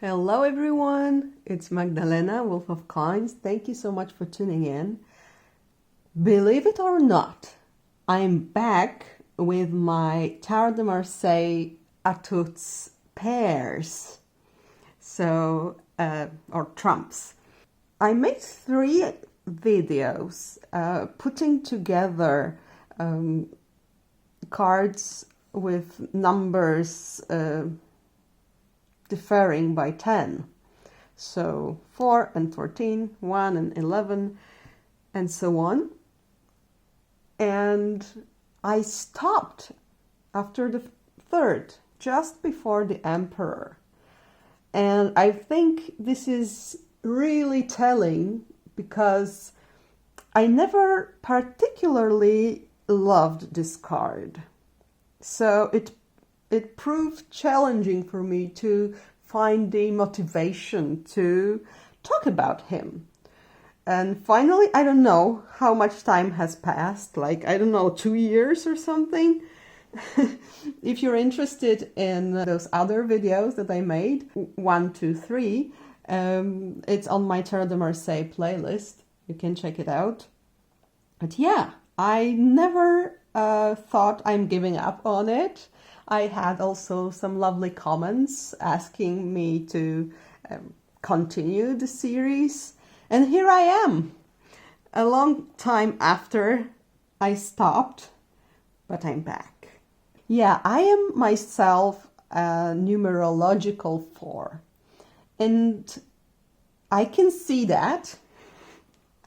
Hello everyone, it's Magdalena, Wolf of Coins. Thank you so much for tuning in. Believe it or not, I'm back with my Tarot de Marseille Atuts pairs, or trumps. I made 3 videos putting together cards with numbers differing by 10. So 4 and 14, 1 and 11, and so on. And I stopped after the 3rd, just before the Emperor. And I think this is really telling because I never particularly loved this card. So it proved challenging for me to find the motivation to talk about him. And finally, I don't know how much time has passed, like, I don't know, 2 years or something. If you're interested in those other videos that I made, 1, 2, 3, it's on my Tarot de Marseille playlist. You can check it out. But yeah, I never thought I'm giving up on it. I had also some lovely comments asking me to continue the series. And here I am, a long time after I stopped, but I'm back. Yeah, I am myself a numerological 4, and I can see that.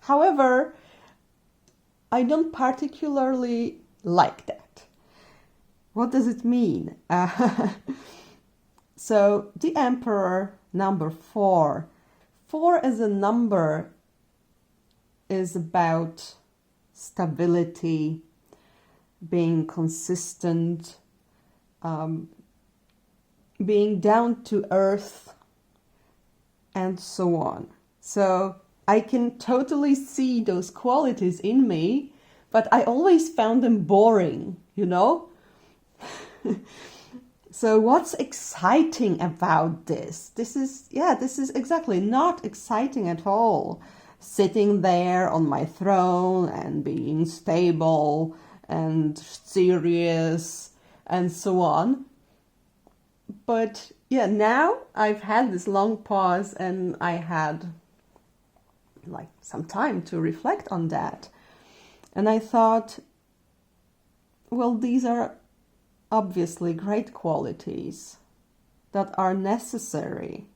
However, I don't particularly like that. What does it mean? So the Emperor, number 4. 4 as a number is about stability, being consistent, being down to earth, and so on. So I can totally see those qualities in me, but I always found them boring, you know? So what's exciting about this? This is exactly not exciting at all. Sitting there on my throne and being stable and serious and so on. But yeah, now I've had this long pause and I had like some time to reflect on that. And I thought, well, these are obviously great qualities that are necessary.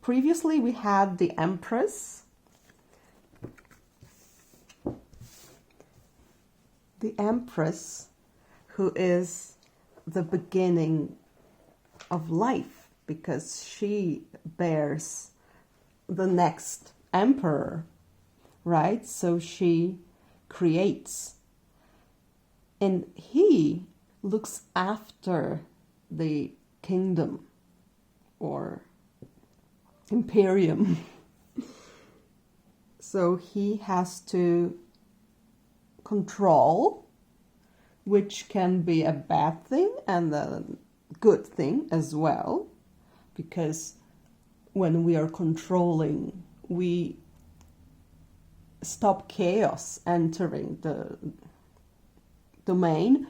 Previously we had the Empress, who is the beginning of life because she bears the next emperor, right? So she creates, and he looks after the kingdom or imperium. So he has to control, which can be a bad thing and a good thing as well, because when we are controlling, we stop chaos entering the domain.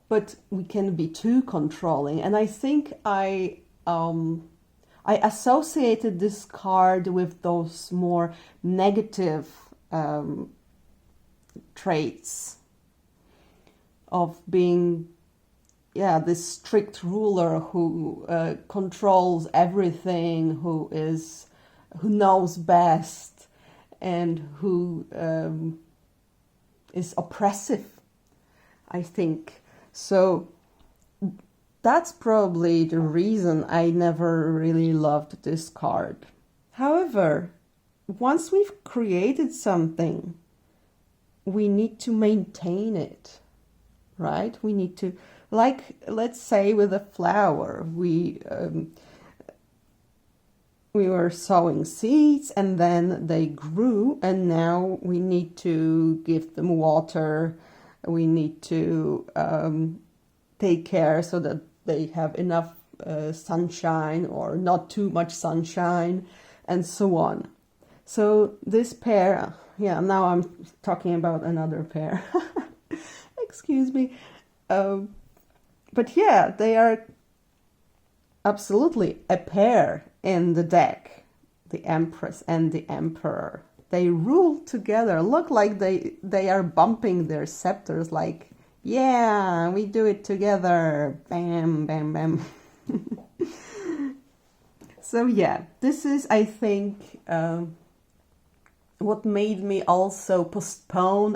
But we can be too controlling. And I think I associated this card with those more negative traits of being, this strict ruler who controls everything, who knows best, and who is oppressive, I think. So that's probably the reason I never really loved this card. However, once we've created something, we need to maintain it, right? We need to, like, let's say with a flower, we were sowing seeds and then they grew, and now we need to give them water. We need to take care so that they have enough sunshine or not too much sunshine, and so on. So this pair, yeah, now I'm talking about another pair. Excuse me. But yeah, they are absolutely a pair in the deck, the Empress and the Emperor. They rule together, look like they are bumping their scepters like, yeah, we do it together, bam, bam, bam. So yeah, this is, I think, what made me also postpone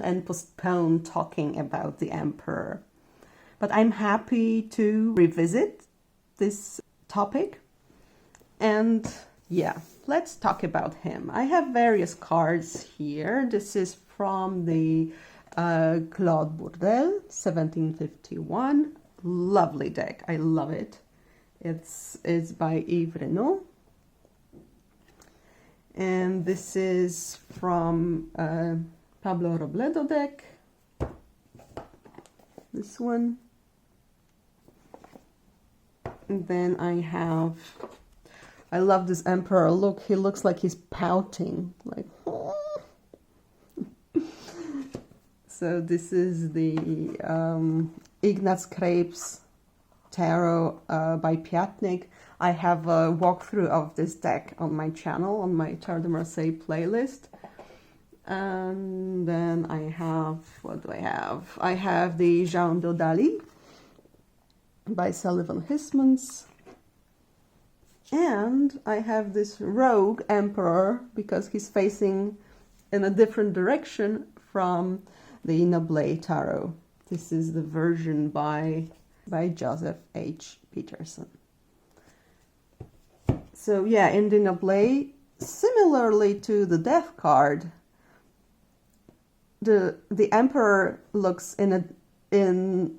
talking about the Emperor. But I'm happy to revisit this topic. And yeah, let's talk about him. I have various cards here. This is from the Claude Burdel, 1751. Lovely deck. I love it. It's by Ives Reynaud. And this is from Pablo Robledo deck. This one. And then I love this Emperor. Look, he looks like he's pouting. Like, so this is the Ignaz Krebs Tarot by Piatnik. I have a walkthrough of this deck on my channel, on my Tarot de Marseille playlist. And then I have, what do I have? I have the Jean Dodali by Sullivan Hismans. And I have this rogue Emperor because he's facing in a different direction from the Noblet Tarot. This is the version by Joseph H. Peterson. So yeah, in the Noblet, similarly to the Death card, the Emperor looks in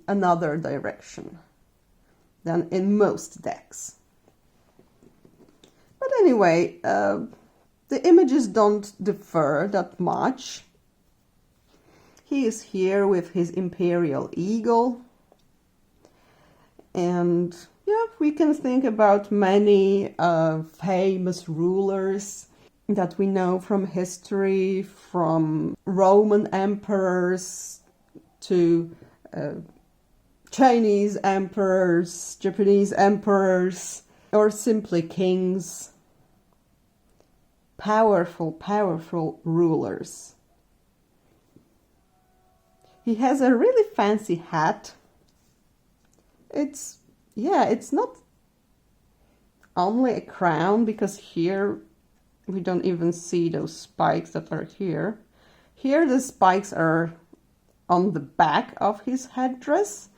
another direction than in most decks. But anyway, the images don't differ that much. He is here with his imperial eagle. And yeah, we can think about many famous rulers that we know from history, from Roman emperors to Chinese emperors, Japanese emperors, or simply kings. Powerful, powerful rulers. He has a really fancy hat. It's not only a crown, because here we don't even see those spikes that are here. Here the spikes are on the back of his headdress,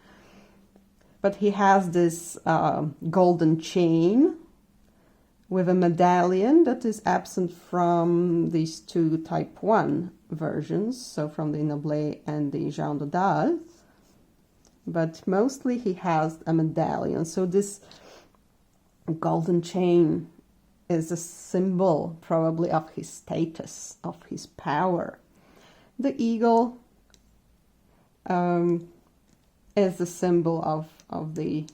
but he has this golden chain with a medallion that is absent from these two type 1 versions, so from the Noblet and the Jean Dodal. But mostly he has a medallion. So this golden chain is a symbol probably of his status, of his power. The eagle is the symbol of the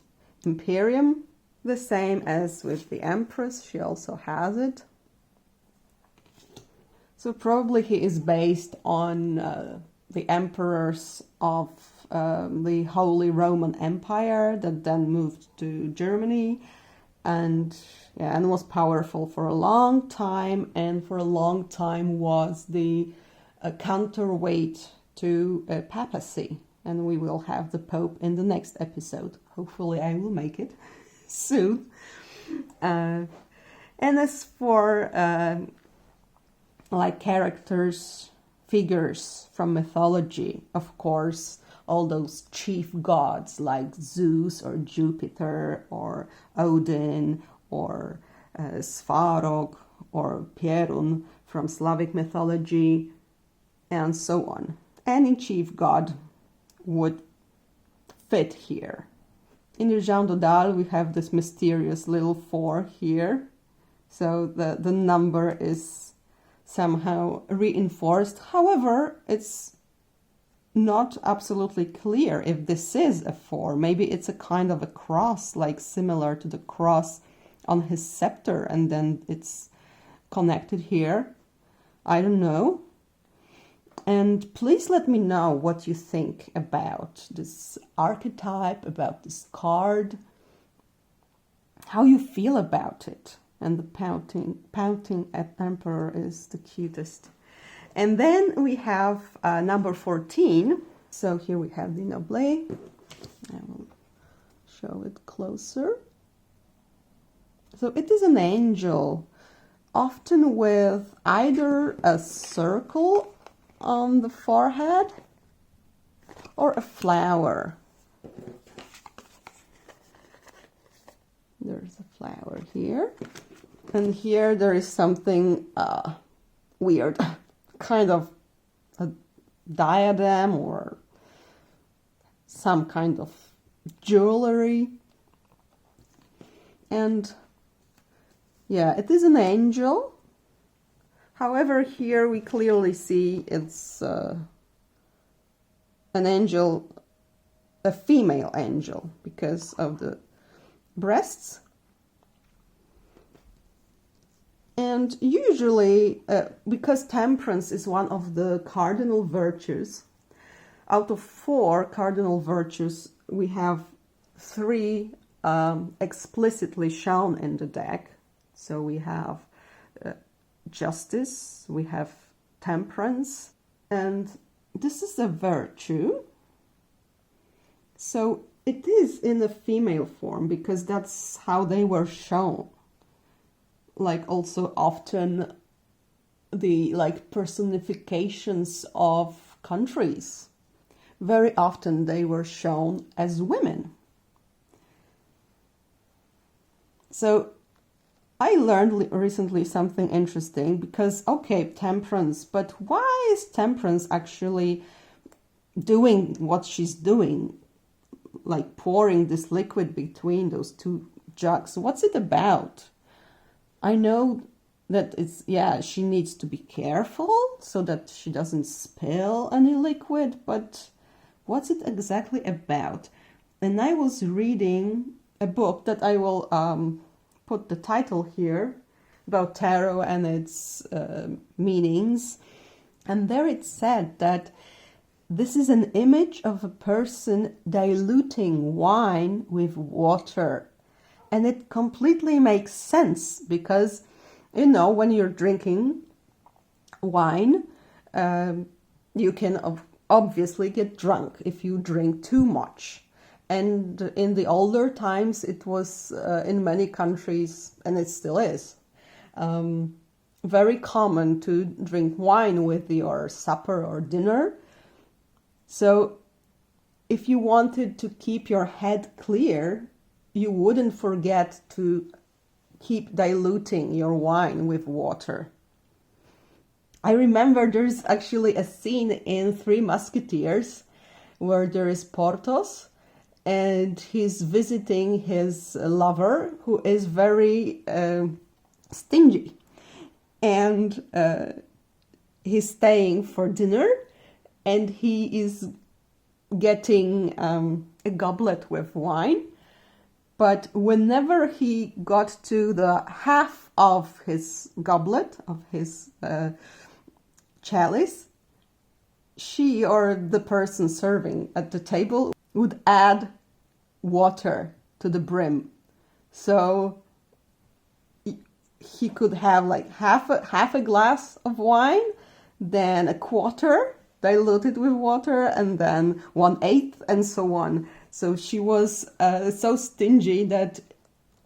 Imperium, the same as with the Empress, she also has it. So probably he is based on the emperors of the Holy Roman Empire that then moved to Germany and was powerful for a long time, and for a long time was the counterweight to papacy. And we will have the Pope in the next episode. Hopefully I will make it soon. And as for like characters, figures from mythology, of course, all those chief gods like Zeus or Jupiter or Odin or Svarog or Perun from Slavic mythology, and so on. Any chief god would fit here. In the Jean Dodal we have this mysterious little 4 here, so the number is somehow reinforced. However, it's not absolutely clear if this is a 4. Maybe it's a kind of a cross, like similar to the cross on his scepter, and then it's connected here. I don't know. And please let me know what you think about this archetype, about this card, how you feel about it. And the pouting emperor is the cutest. And then we have number 14. So here we have the Noblet. I will show it closer. So it is an angel, often with either a circle on the forehead or a flower. There's a flower here. And here there is something weird, kind of a diadem or some kind of jewelry. And yeah, it is an angel. However, here we clearly see it's an angel, a female angel, because of the breasts. And usually, because temperance is one of the cardinal virtues, out of 4 cardinal virtues, we have 3 explicitly shown in the deck. So we have justice, we have temperance, and this is a virtue. So it is in a female form because that's how they were shown. Like also often the personifications of countries. Very often they were shown as women. So I learned recently something interesting because, okay, temperance, but why is temperance actually doing what she's doing? Like pouring this liquid between those 2 jugs. What's it about? I know that it's, yeah, she needs to be careful so that she doesn't spill any liquid, but what's it exactly about? And I was reading a book that I will put the title here, about tarot and its meanings. And there it said that this is an image of a person diluting wine with water. And it completely makes sense because, you know, when you're drinking wine, you can obviously get drunk if you drink too much. And in the older times, it was in many countries, and it still is, very common to drink wine with your supper or dinner. So if you wanted to keep your head clear, you wouldn't forget to keep diluting your wine with water. I remember there's actually a scene in Three Musketeers where there is Porthos and he's visiting his lover who is very stingy. And he's staying for dinner and he is getting a goblet with wine. But whenever he got to the half of his goblet, of his chalice, she or the person serving at the table would add water to the brim. So he could have like half a glass of wine, then a quarter diluted with water, and then 1/8, and so on. So she was so stingy that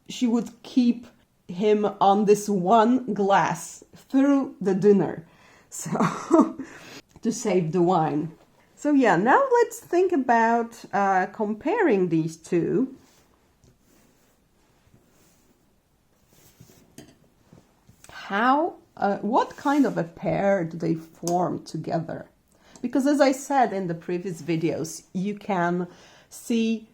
she would keep him on this one glass through the dinner, so to save the wine. So yeah, now let's think about comparing these two. What kind of a pair do they form together? Because as I said in the previous videos, you can see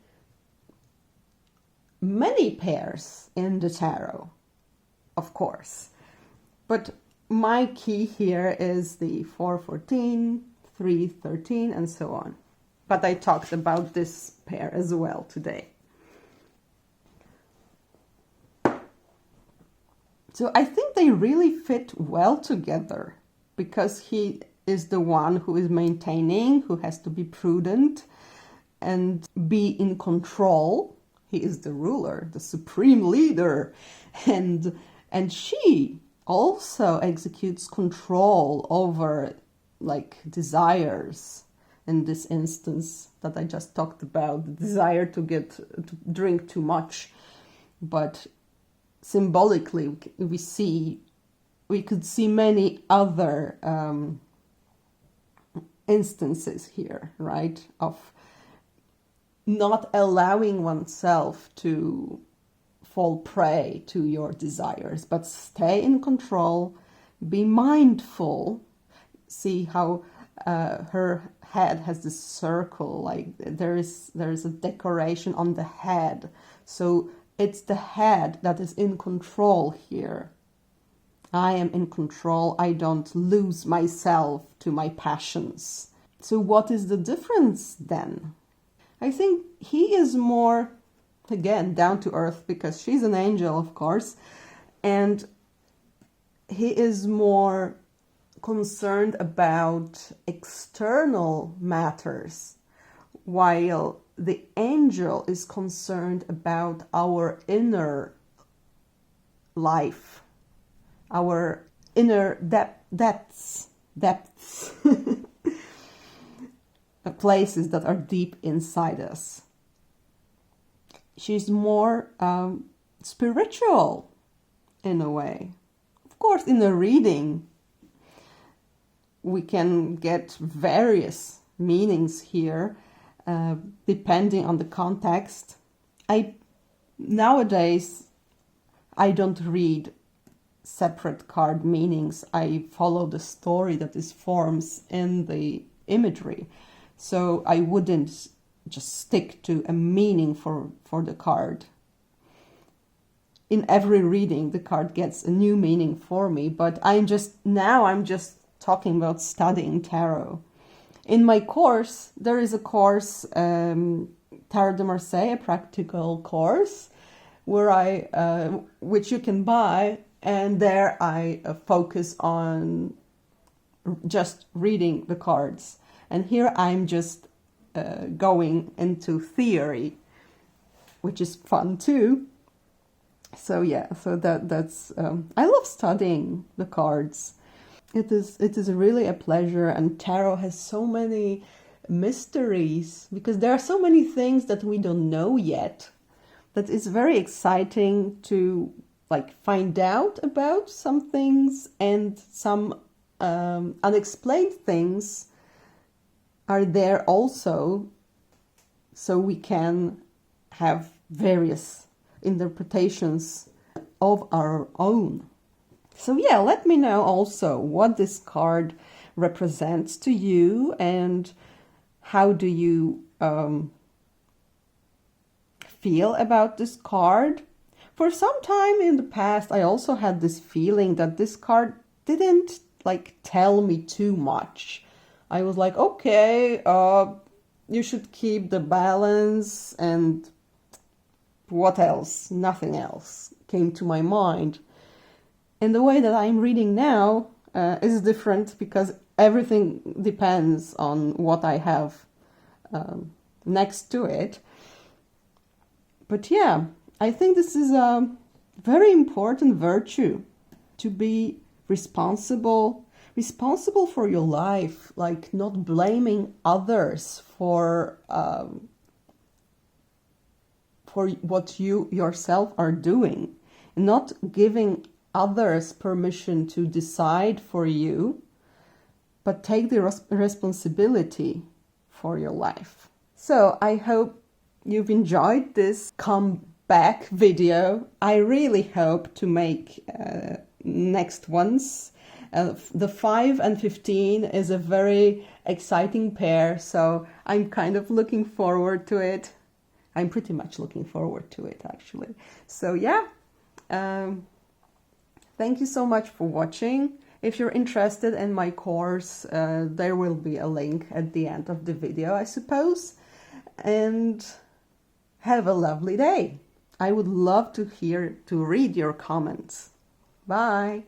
many pairs in the tarot, of course. But my key here is the 4-14, 3, 13, and so on. But I talked about this pair as well today. So I think they really fit well together, because he is the one who is maintaining, who has to be prudent and be in control. He is the ruler, the supreme leader, and she also executes control over like desires. In this instance that I just talked about, the desire to drink too much. But symbolically, we could see many other instances here, right, of not allowing oneself to fall prey to your desires, but stay in control, be mindful. See how her head has this circle, like there is a decoration on the head. So it's the head that is in control here. I am in control. I don't lose myself to my passions. So what is the difference then? I think he is more, again, down to earth, because she's an angel, of course, and he is more concerned about external matters, while the angel is concerned about our inner life, our inner depths, places that are deep inside us. She's more spiritual in a way. Of course, in a reading, we can get various meanings here, depending on the context. Nowadays, I don't read separate card meanings. I follow the story that is forms in the imagery. So I wouldn't just stick to a meaning for the card. In every reading, the card gets a new meaning for me, but I'm just talking about studying tarot. In my course, there is a course, Tarot de Marseille, a practical course, where which you can buy, and there I focus on just reading the cards. And here I'm just going into theory, which is fun too. So yeah, so that's I love studying the cards. It is really a pleasure, and tarot has so many mysteries, because there are so many things that we don't know yet, that it's very exciting to like find out about some things, and some unexplained things are there also, so we can have various interpretations of our own. So yeah, let me know also what this card represents to you, and how do you feel about this card. For some time in the past, I also had this feeling that this card didn't like tell me too much. I was like, okay, you should keep the balance, and what else? Nothing else came to my mind. And the way that I'm reading now is different, because everything depends on what I have next to it. But yeah, I think this is a very important virtue, to be responsible for your life, like not blaming others for what you yourself are doing, not giving others permission to decide for you, but take the responsibility for your life. So I hope you've enjoyed this comeback video. I really hope to make next ones. The 5 and 15 is a very exciting pair, so I'm kind of looking forward to it. I'm pretty much looking forward to it, actually. So yeah, thank you so much for watching. If you're interested in my course, there will be a link at the end of the video, I suppose. And have a lovely day. I would love to read your comments. Bye.